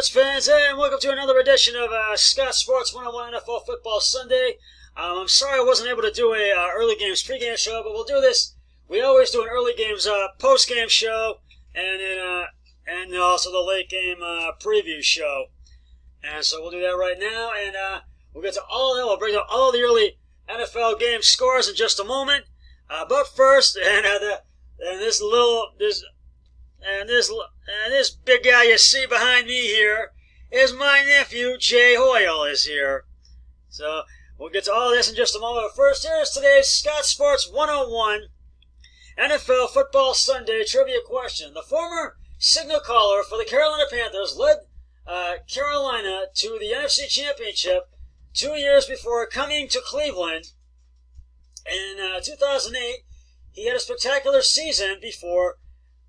sports fans, and welcome to another edition of Scott Sports 101 NFL Football Sunday. I'm sorry I wasn't able to do a early games pregame show, but we'll do this. We always do an early games postgame show, and then and also the late game preview show. And so we'll do that right now, and we'll get to all that. We'll bring up all the early NFL game scores in just a moment. But first, this big guy you see behind me here is my nephew, Jay Hoyle, is here. So we'll get to all this in just a moment. But first, here's today's Scott Sports 101 NFL Football Sunday trivia question. The former signal caller for the Carolina Panthers led Carolina to the NFC Championship 2 years before coming to Cleveland. In 2008, he had a spectacular season before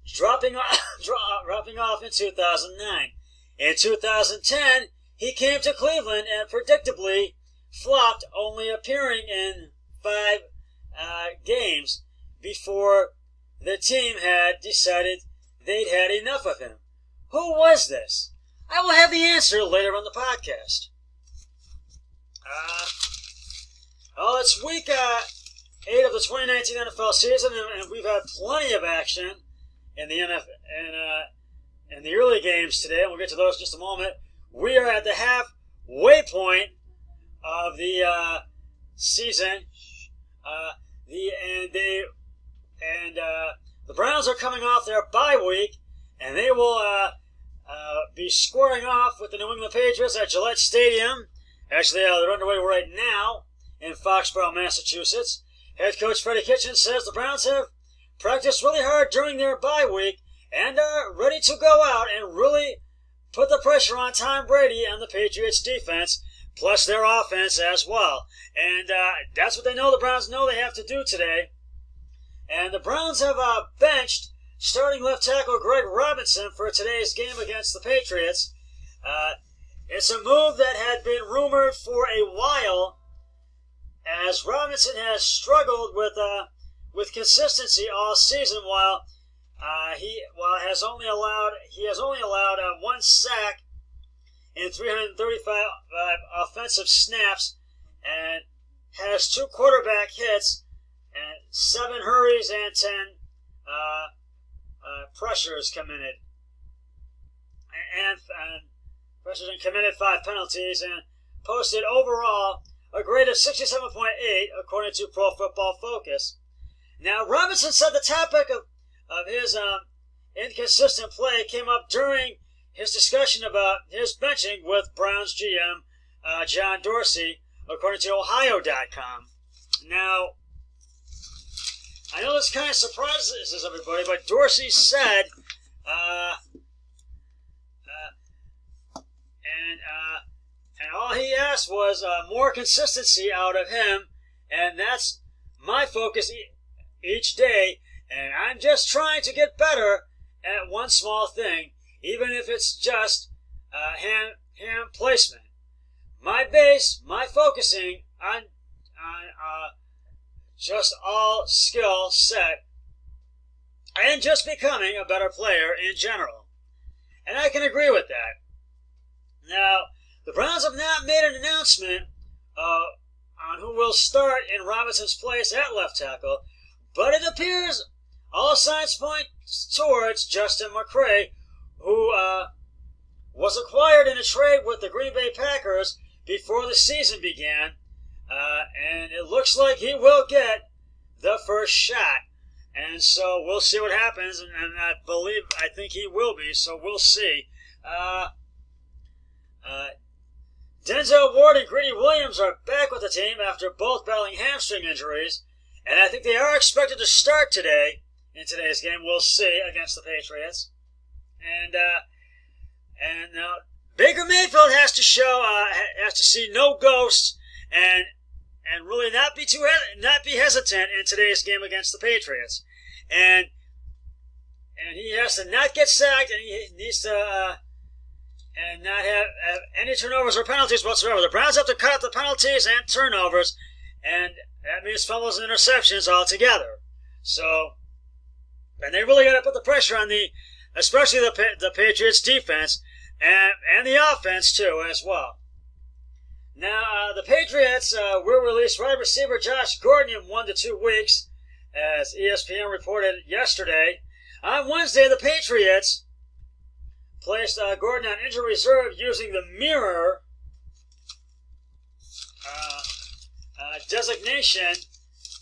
dropping off in 2009. In 2010, he came to Cleveland and predictably flopped, only appearing in 5 games before the team had decided they'd had enough of him. Who was this? I will have the answer later on the podcast. It's week 8 of the 2019 NFL season, and we've had plenty of action in the NFL in the early games today, and we'll get to those in just a moment. We are at the halfway point of the season. The Browns are coming off their bye week, and they will be squaring off with the New England Patriots at Gillette Stadium. Actually, they're underway right now in Foxborough, Massachusetts. Head coach Freddie Kitchens says the Browns have practiced really hard during their bye week and are ready to go out and really put the pressure on Tom Brady and the Patriots defense, plus their offense as well. And that's what they know the Browns know they have to do today. And the Browns have benched starting left tackle Greg Robinson for today's game against the Patriots. It's a move that had been rumored for a while, as Robinson has struggled with consistency all season, while he has only allowed 1 sack in 335 offensive snaps, and has 2 quarterback hits and 7 hurries and 10 pressures committed, and pressures and committed 5 penalties, and posted overall a grade of 67.8 according to Pro Football Focus. Now, Robinson said the topic of his inconsistent play came up during his discussion about his benching with Browns GM John Dorsey, according to Ohio.com. Now, I know this kind of surprises everybody, but Dorsey said, and all he asked was more consistency out of him, and that's my focus each day, and I'm just trying to get better at one small thing, even if it's just hand placement. My base, my focusing on just all skill set, and just becoming a better player in general. And I can agree with that. Now, the Browns have not made an announcement on who will start in Robinson's place at left tackle, but it appears all signs point towards Justin McCray, who was acquired in a trade with the Green Bay Packers before the season began, and it looks like he will get the first shot. And so we'll see what happens, and I think he will be, so we'll see. Denzel Ward and Greedy Williams are back with the team after both battling hamstring injuries, and I think they are expected to start today in today's game. We'll see against the Patriots. And now Baker Mayfield has to see no ghosts and really not be hesitant in today's game against the Patriots. And he has to not get sacked, and he needs to and not have any turnovers or penalties whatsoever. The Browns have to cut out the penalties and turnovers, and that means fumbles and interceptions altogether. So, and they really got to put the pressure on especially the Patriots defense, and the offense too as well. Now the Patriots will release wide receiver Josh Gordon in 1 to 2 weeks, as ESPN reported yesterday. On Wednesday, the Patriots placed Gordon on injury reserve using the mirror designation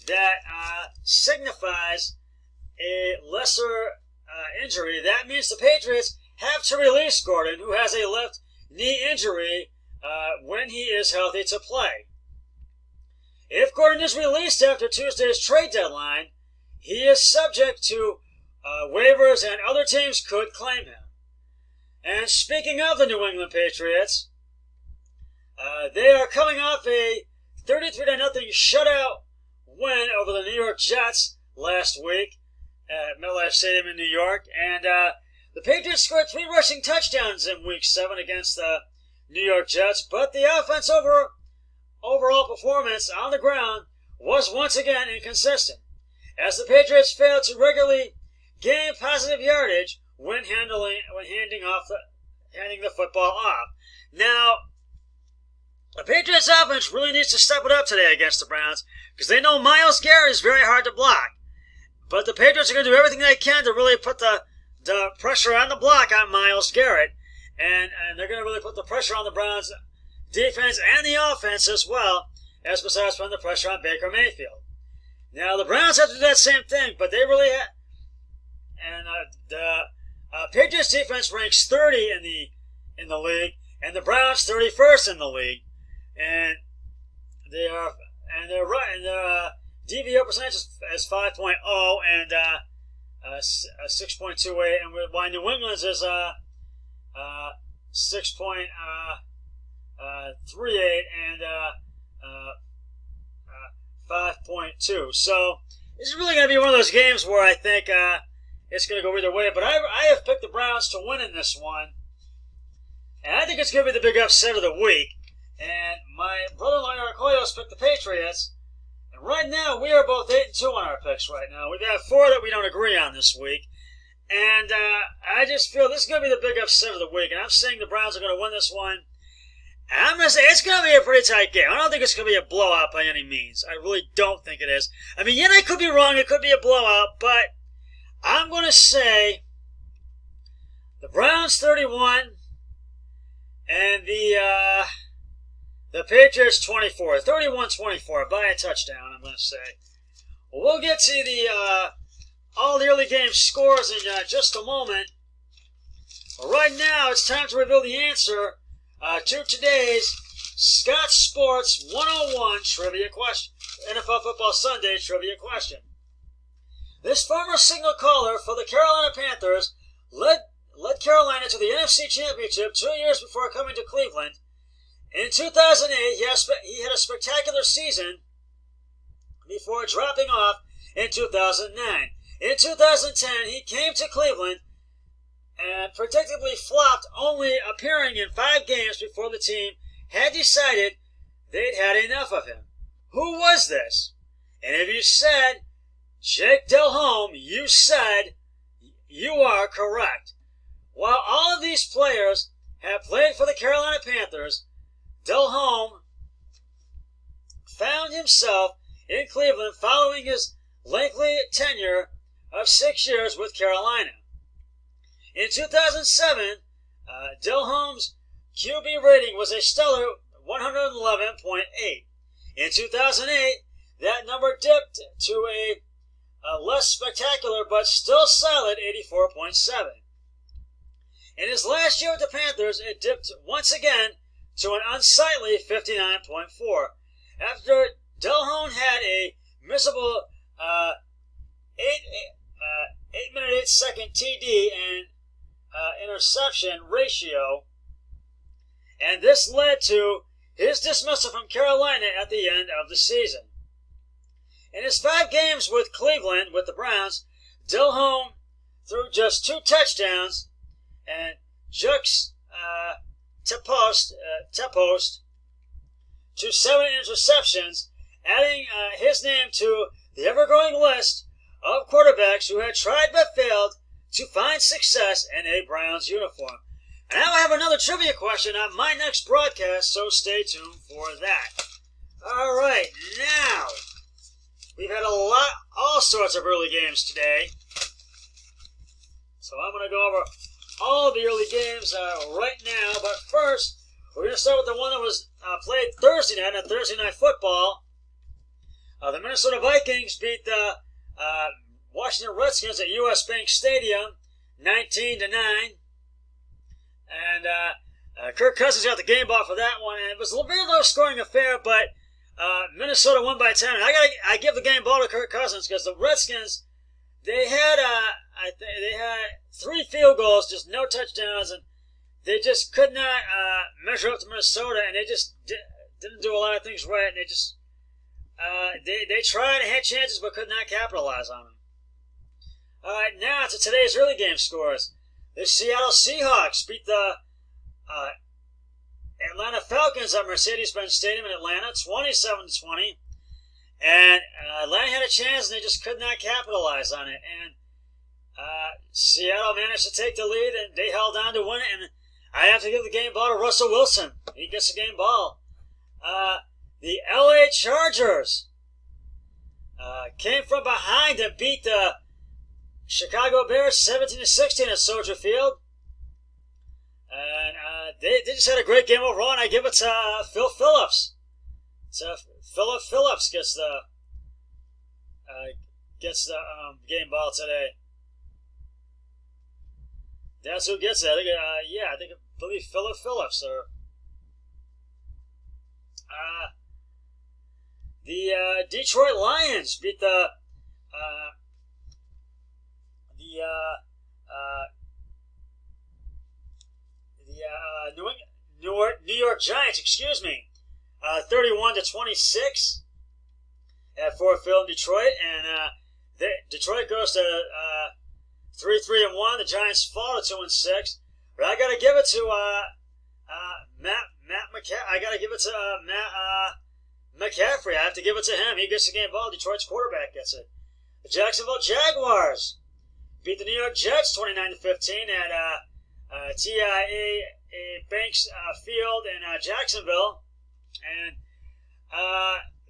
that signifies a lesser injury. That means the Patriots have to release Gordon, who has a left knee injury, when he is healthy to play. If Gordon is released after Tuesday's trade deadline, he is subject to waivers and other teams could claim him. And speaking of the New England Patriots, they are coming off a 33-0 shutout win over the New York Jets last week at MetLife Stadium in New York. And the Patriots scored 3 rushing touchdowns in Week 7 against the New York Jets, but the offense overall performance on the ground was once again inconsistent, as the Patriots failed to regularly gain positive yardage when handing the football off. Now, the Patriots offense really needs to step it up today against the Browns, because they know Myles Garrett is very hard to block. But the Patriots are going to do everything they can to really put the pressure on the block on Myles Garrett, and they're going to really put the pressure on the Browns defense and the offense as well, as besides putting the pressure on Baker Mayfield. Now, the Browns have to do that same thing, but they really have. And the Patriots defense ranks 30 in the league, and the Browns 31st in the league. And their DVO percentage is 5.0 and 6.28, and while New England's is 6.38 and 5.2. So this is really going to be one of those games where I think it's going to go either way. But I have picked the Browns to win in this one, and I think it's going to be the big upset of the week. And my brother-in-law Eric Hoyos picked the Patriots. And right now, we are both 8-2 on our picks right now. We've got 4 that we don't agree on this week. And I just feel this is going to be the big upset of the week. And I'm saying the Browns are going to win this one. And I'm going to say it's going to be a pretty tight game. I don't think it's going to be a blowout by any means. I really don't think it is. I mean, I could be wrong. It could be a blowout. But I'm going to say the Browns 31 and the Patriots 24, 31-24, by a touchdown, I'm going to say. We'll get to all the early game scores in just a moment. But right now, it's time to reveal the answer to today's Scott Sports 101 trivia question, NFL Football Sunday trivia question. This former signal caller for the Carolina Panthers led Carolina to the NFC Championship 2 years before coming to Cleveland. In 2008, he had a spectacular season before dropping off in 2009. In 2010, he came to Cleveland and predictably flopped, only appearing in 5 games before the team had decided they'd had enough of him. Who was this? And if you said Jake Delhomme, you said you are correct. While all of these players have played for the Carolina Panthers, Delhomme found himself in Cleveland following his lengthy tenure of 6 years with Carolina. In 2007, Delhomme's QB rating was a stellar 111.8. In 2008, that number dipped to a less spectacular but still solid 84.7. In his last year with the Panthers, it dipped once again to an unsightly 59.4. After Delhomme had a miserable 8-minute 8-second TD and interception ratio, and this led to his dismissal from Carolina at the end of the season. In his 5 games with Cleveland, with the Browns, Delhomme threw just 2 touchdowns and juxtaposed to 7 interceptions, adding his name to the ever-growing list of quarterbacks who had tried but failed to find success in a Browns uniform. And I will have another trivia question on my next broadcast, so stay tuned for that. All right, now, we've had all sorts of early games today. So I'm going to go over all the early games right now. But first, we're going to start with the one that was played Thursday night on Thursday Night Football. The Minnesota Vikings beat the Washington Redskins at U.S. Bank Stadium 19-9. And Kirk Cousins got the game ball for that one. And it was a very low-scoring affair, but Minnesota won by 10. And I give the game ball to Kirk Cousins because the Redskins, they had 3 field goals, just no touchdowns, and they just could not measure up to Minnesota, and they just didn't do a lot of things right. And they just they tried and had chances, but could not capitalize on them. All right, now to today's early game scores. The Seattle Seahawks beat the Atlanta Falcons at Mercedes-Benz Stadium in Atlanta, 27-20. And Atlanta had a chance, and they just could not capitalize on it. And Seattle managed to take the lead, and they held on to win it. And I have to give the game ball to Russell Wilson. He gets the game ball. The LA Chargers came from behind and beat the Chicago Bears 17-16 at Soldier Field. And they just had a great game overall, and I give it to Phil Phillips. So Philip Phillips gets the game ball today. That's who gets it. I believe Philip Phillips. The Detroit Lions beat the New York Giants. 31-26 at Ford Field in Detroit, and Detroit goes to 3-3-1. The Giants fall to 2-6. But I got to give it to Matt McCaffrey. I got to give it to Matt McCaffrey. I have to give it to him. He gets the game ball. Detroit's quarterback gets it. The Jacksonville Jaguars beat the New York Jets 29-15 at TIAA Banks Field in Jacksonville. And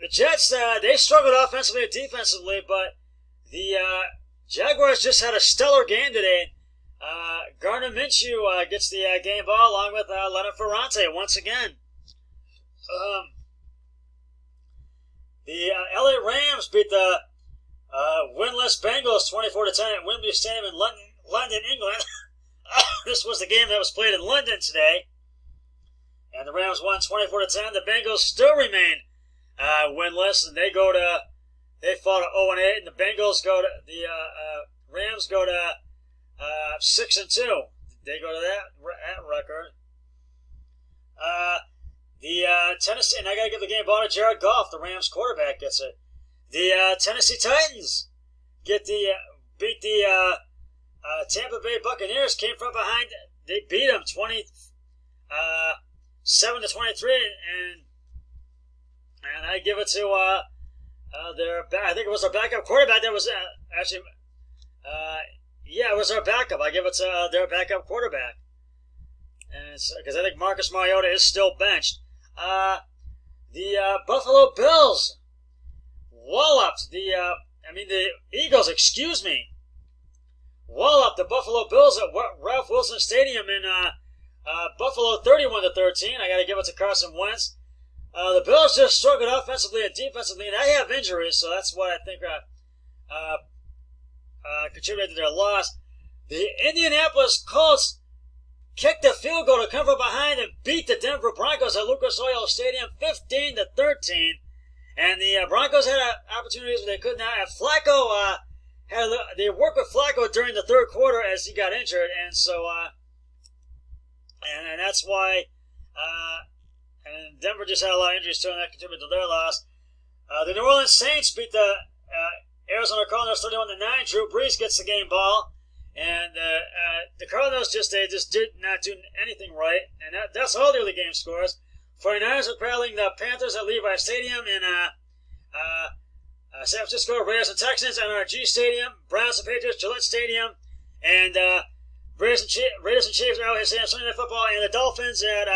the Jets, they struggled offensively and defensively, but the Jaguars just had a stellar game today. Gardner Minshew gets the game ball along with Leonard Ferrante once again. The LA Rams beat the winless Bengals 24-10 at Wembley Stadium in London, England. This was the game that was played in London today. And the Rams won 24-10. The Bengals still remain winless, and they fall to 0-8, and the Bengals go to the Rams go to 6-2. They go to that record. The Tennessee, and I got to give the game ball to Jared Goff. The Rams quarterback gets it. The Tennessee Titans beat the Tampa Bay Buccaneers. Came from behind. They beat them 7-23, and I give it to I think it was our backup quarterback that was actually. It was our backup. I give it to their backup quarterback, and because I think Marcus Mariota is still benched. The Buffalo Bills walloped the Eagles. Walloped the Buffalo Bills at Ralph Wilson Stadium in Buffalo 31-13. I got to give it to Carson Wentz. The Bills just struggled offensively and defensively, and they have injuries, so that's what I think contributed to their loss. The Indianapolis Colts kicked a field goal to come from behind and beat the Denver Broncos at Lucas Oil Stadium 15-13. And the Broncos had opportunities, but they could not. And Flacco they worked with Flacco during the third quarter as he got injured, and so and that's why. And Denver just had a lot of injuries too, and that contributed to their loss. The New Orleans Saints beat the Arizona Cardinals 31-9. Drew Brees gets the game ball, and the Cardinals just did not do anything right, and that's all the early game scores. 49ers are battling the Panthers at Levi Stadium in San Francisco. Raiders and Texans at NRG Stadium. Browns and Patriots Gillette Stadium, and Raiders and Chiefs are out here Sunday Night Football, and the Dolphins at